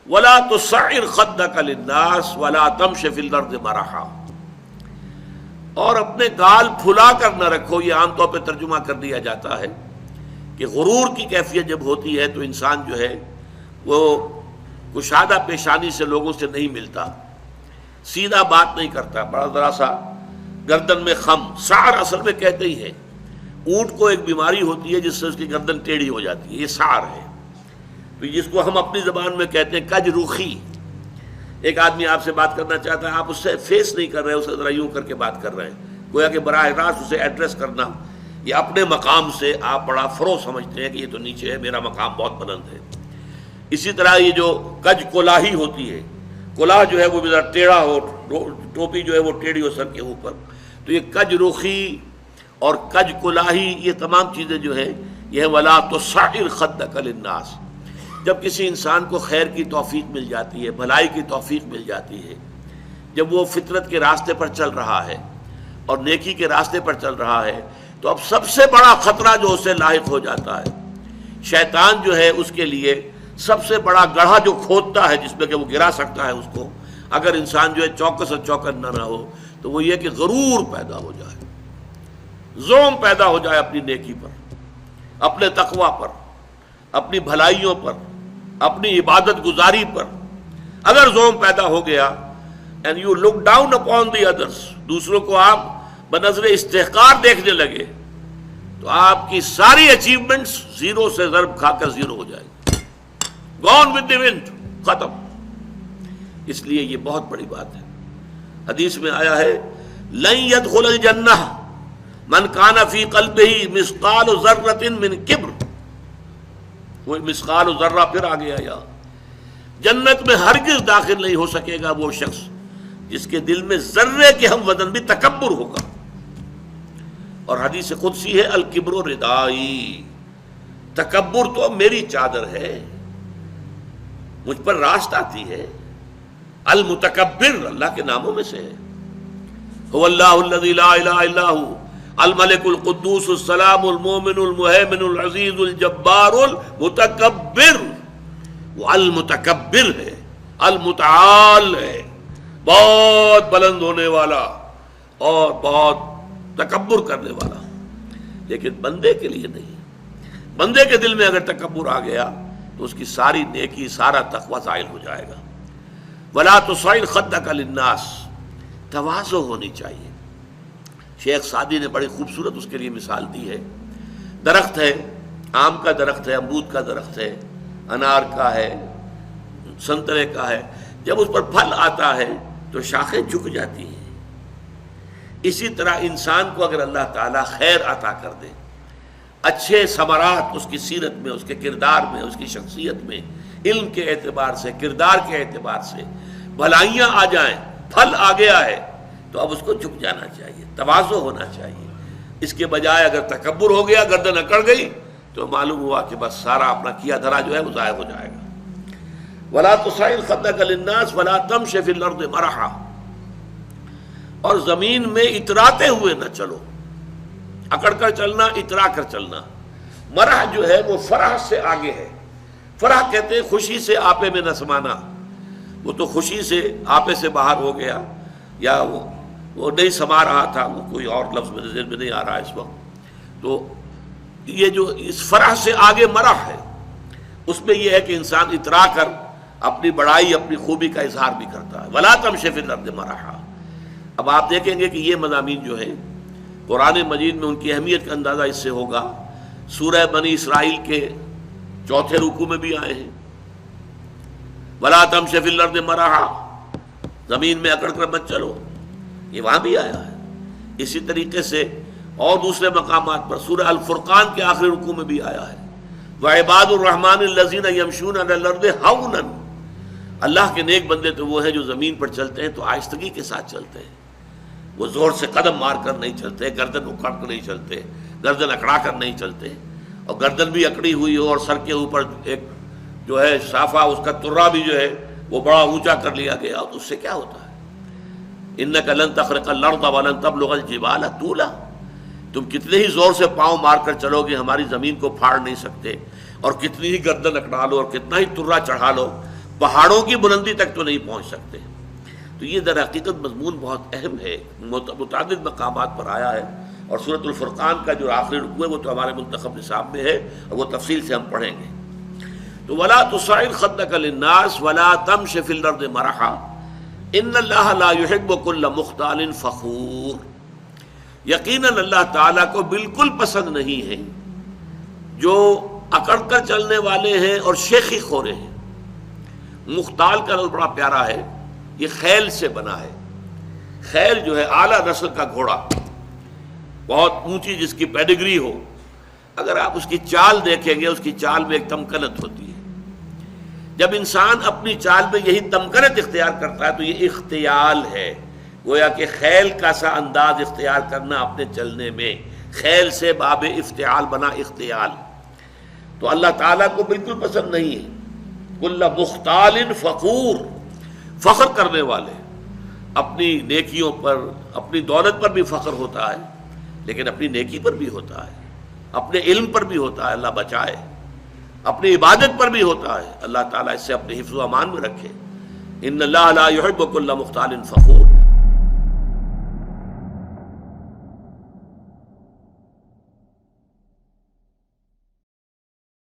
ولا تصعر خدك للناس ولا تمش في الارض مرحا، اور اپنے گال پھلا کر نہ رکھو. یہ عام طور پہ ترجمہ کر دیا جاتا ہے کہ غرور کی کیفیت جب ہوتی ہے تو انسان جو ہے وہ کشادہ پیشانی سے لوگوں سے نہیں ملتا، سیدھا بات نہیں کرتا، بڑا ذرا سا گردن میں خم. سعر اصل میں کہتے ہی ہے، اونٹ کو ایک بیماری ہوتی ہے جس سے اس کی گردن ٹیڑھی ہو جاتی ہے، یہ سعر ہے. تو جس کو ہم اپنی زبان میں کہتے ہیں کج روخی. ایک آدمی آپ سے بات کرنا چاہتا ہے، آپ اس سے فیس نہیں کر رہے، اسے ذرا یوں کر کے بات کر رہے ہیں، گویا کہ براہ راست اسے ایڈریس کرنا، یہ اپنے مقام سے آپ بڑا فرو سمجھتے ہیں کہ یہ تو نیچے ہے، میرا مقام بہت بلند ہے. اسی طرح یہ جو کج کولاہی ہوتی ہے، کولاہ جو ہے وہ ذرا ٹیڑھا ہو، ٹوپی جو ہے وہ ٹیڑھی ہو سر کے اوپر، تو یہ کج روخی اور کج کولاہی یہ تمام چیزیں جو ہے یہ ولا تصعر خدک للناس. جب کسی انسان کو خیر کی توفیق مل جاتی ہے، بھلائی کی توفیق مل جاتی ہے، جب وہ فطرت کے راستے پر چل رہا ہے اور نیکی کے راستے پر چل رہا ہے، تو اب سب سے بڑا خطرہ جو اسے لاحق ہو جاتا ہے، شیطان جو ہے اس کے لیے سب سے بڑا گڑھا جو کھودتا ہے جس میں کہ وہ گرا سکتا ہے اس کو، اگر انسان جو ہے چوکس اور چوکنا نہ ہو، تو وہ یہ کہ غرور پیدا ہو جائے، زوم پیدا ہو جائے اپنی نیکی پر، اپنے تقوی پر، اپنی بھلائیوں پر، اپنی عبادت گزاری پر. اگر زوم پیدا ہو گیا and you look down upon the others، دوسروں کو آپ بنظر استحقار دیکھنے لگے، تو آپ کی ساری اچیومنٹس زیرو سے ضرب کھا کر زیرو ہو جائے گی، gone with the wind، ختم. اس لیے یہ بہت بڑی بات ہے. حدیث میں آیا ہے لن يدخل الجنہ من کان فی قلبہ مثقال ذرۃ من کبر. وہ مثقال ذرہ پھر آ گیا، یا جنت میں ہرگز داخل نہیں ہو سکے گا وہ شخص جس کے دل میں ذرے کے ہم وزن بھی تکبر ہوگا. اور حدیث قدسی ہے الکبر ردائی، تکبر تو میری چادر ہے، مجھ پر راست آتی ہے. المتکبر اللہ کے ناموں میں سے ہے. هو اللہ الذی لا الہ الا هو الملک القدوس السلام المومن المہیمن العزیز الجبار المتکبر. وہ المتکبر ہے، المتعال ہے، بہت بلند ہونے والا اور بہت تکبر کرنے والا. لیکن بندے کے لیے نہیں. بندے کے دل میں اگر تکبر آ گیا تو اس کی ساری نیکی، سارا تقوی زائل ہو جائے گا. ولا تصعر خدک للناس، تواضع ہونی چاہیے. شیخ سعدی نے بڑی خوبصورت اس کے لیے مثال دی ہے. درخت ہے، آم کا درخت ہے، امرود کا درخت ہے، انار کا ہے، سنترے کا ہے. جب اس پر پھل آتا ہے تو شاخیں جھک جاتی ہیں. اسی طرح انسان کو اگر اللہ تعالیٰ خیر عطا کر دے، اچھے ثمرات اس کی سیرت میں، اس کے کردار میں، اس کی شخصیت میں، علم کے اعتبار سے، کردار کے اعتبار سے بھلائیاں آ جائیں، پھل آ گیا ہے، تو اب اس کو جھک جانا چاہیے، تواضع ہونا چاہیے. اس کے بجائے اگر تکبر ہو گیا، گردن اکڑ گئی، تو معلوم ہوا کہ بس سارا اپنا کیا دھرا جو ہے وہ ضائع ہو جائے گا. ولا تصعر خدک للناس ولا تمش فی الارض مرحا، اور زمین میں اتراتے ہوئے نہ چلو. اکڑ کر چلنا، اترا کر چلنا. مرح جو ہے وہ فرح سے آگے ہے. فرح کہتے ہیں خوشی سے آپے میں نہ سمانا. وہ تو خوشی سے آپے سے باہر ہو گیا، یا وہ نہیں سما رہا تھا، وہ کوئی اور لفظ میرے ذہن میں نہیں آ رہا اس وقت. تو یہ جو اس فرح سے آگے مرح ہے، اس میں یہ ہے کہ انسان اترا کر اپنی بڑائی، اپنی خوبی کا اظہار بھی کرتا ہے. ولا تمش فی الارض مرحا. اب آپ دیکھیں گے کہ یہ مضامین جو ہیں قرآن مجید میں ان کی اہمیت کا اندازہ اس سے ہوگا. سورہ بنی اسرائیل کے 4 رکوع میں بھی آئے ہیں ولا تمش فی الارض مرحا، زمین میں اکڑ کر مت چلو، یہ وہاں بھی آیا ہے. اسی طریقے سے اور دوسرے مقامات پر سورہ الفرقان کے آخری رکوع میں بھی آیا ہے وعباد الرحمن الذین یمشون علی الارض ہونا. اللہ کے نیک بندے تو وہ ہیں جو زمین پر چلتے ہیں تو آہستگی کے ساتھ چلتے ہیں. وہ زور سے قدم مار کر نہیں چلتے، گردن اکڑ کر نہیں چلتے، گردن اکڑا کر نہیں چلتے. اور گردن بھی اکڑی ہوئی ہو اور سر کے اوپر ایک جو ہے صافہ، اس کا ترا بھی جو ہے وہ بڑا اونچا کر لیا گیا، تو اس سے کیا ہوتا ہے؟ انک لن تخرق الارض ولن تبلغ الجبال طولا. تم کتنے ہی زور سے پاؤں مار کر چلو گے ہماری زمین کو پھاڑ نہیں سکتے، اور کتنی ہی گردن اکڑا لو اور کتنا ہی ترا چڑھا لو پہاڑوں کی بلندی تک تو نہیں پہنچ سکتے. تو یہ در حقیقت مضمون بہت اہم ہے، متعدد مقامات پر آیا ہے، اور سورۃ الفرقان کا جو آخری رکوع ہے وہ تو ہمارے منتخب نصاب میں ہے اور وہ تفصیل سے ہم پڑھیں گے. تو ولا تصعر خدك للناس ولا تمش في الارض مرحا ان اللہ لا يحب كل مختال فخور. یقیناً اللہ تعالیٰ کو بالکل پسند نہیں ہے جو اکڑ کر چلنے والے ہیں اور شیخی خورے ہیں. مختال کا لفظ بڑا پیارا ہے، یہ خیل سے بنا ہے. خیل جو ہے اعلیٰ نسل کا گھوڑا، بہت اونچی جس کی پیڈگری ہو، اگر آپ اس کی چال دیکھیں گے اس کی چال میں ایک تمکنت ہوتی ہے. جب انسان اپنی چال میں یہی تمکنت اختیار کرتا ہے تو یہ اختیال ہے، گویا کہ خیل کا سا انداز اختیار کرنا اپنے چلنے میں. خیل سے باب افتعال بنا اختیال. تو اللہ تعالیٰ کو بالکل پسند نہیں ہے. کل مختال فخور، فخر کرنے والے. اپنی نیکیوں پر، اپنی دولت پر بھی فخر ہوتا ہے، لیکن اپنی نیکی پر بھی ہوتا ہے، اپنے علم پر بھی ہوتا ہے، اللہ بچائے. اپنی عبادت پر بھی ہوتا ہے، اللہ تعالیٰ اس سے اپنے حفظ و امان میں رکھے. ان اللہ لا يحب كل مختال فخور.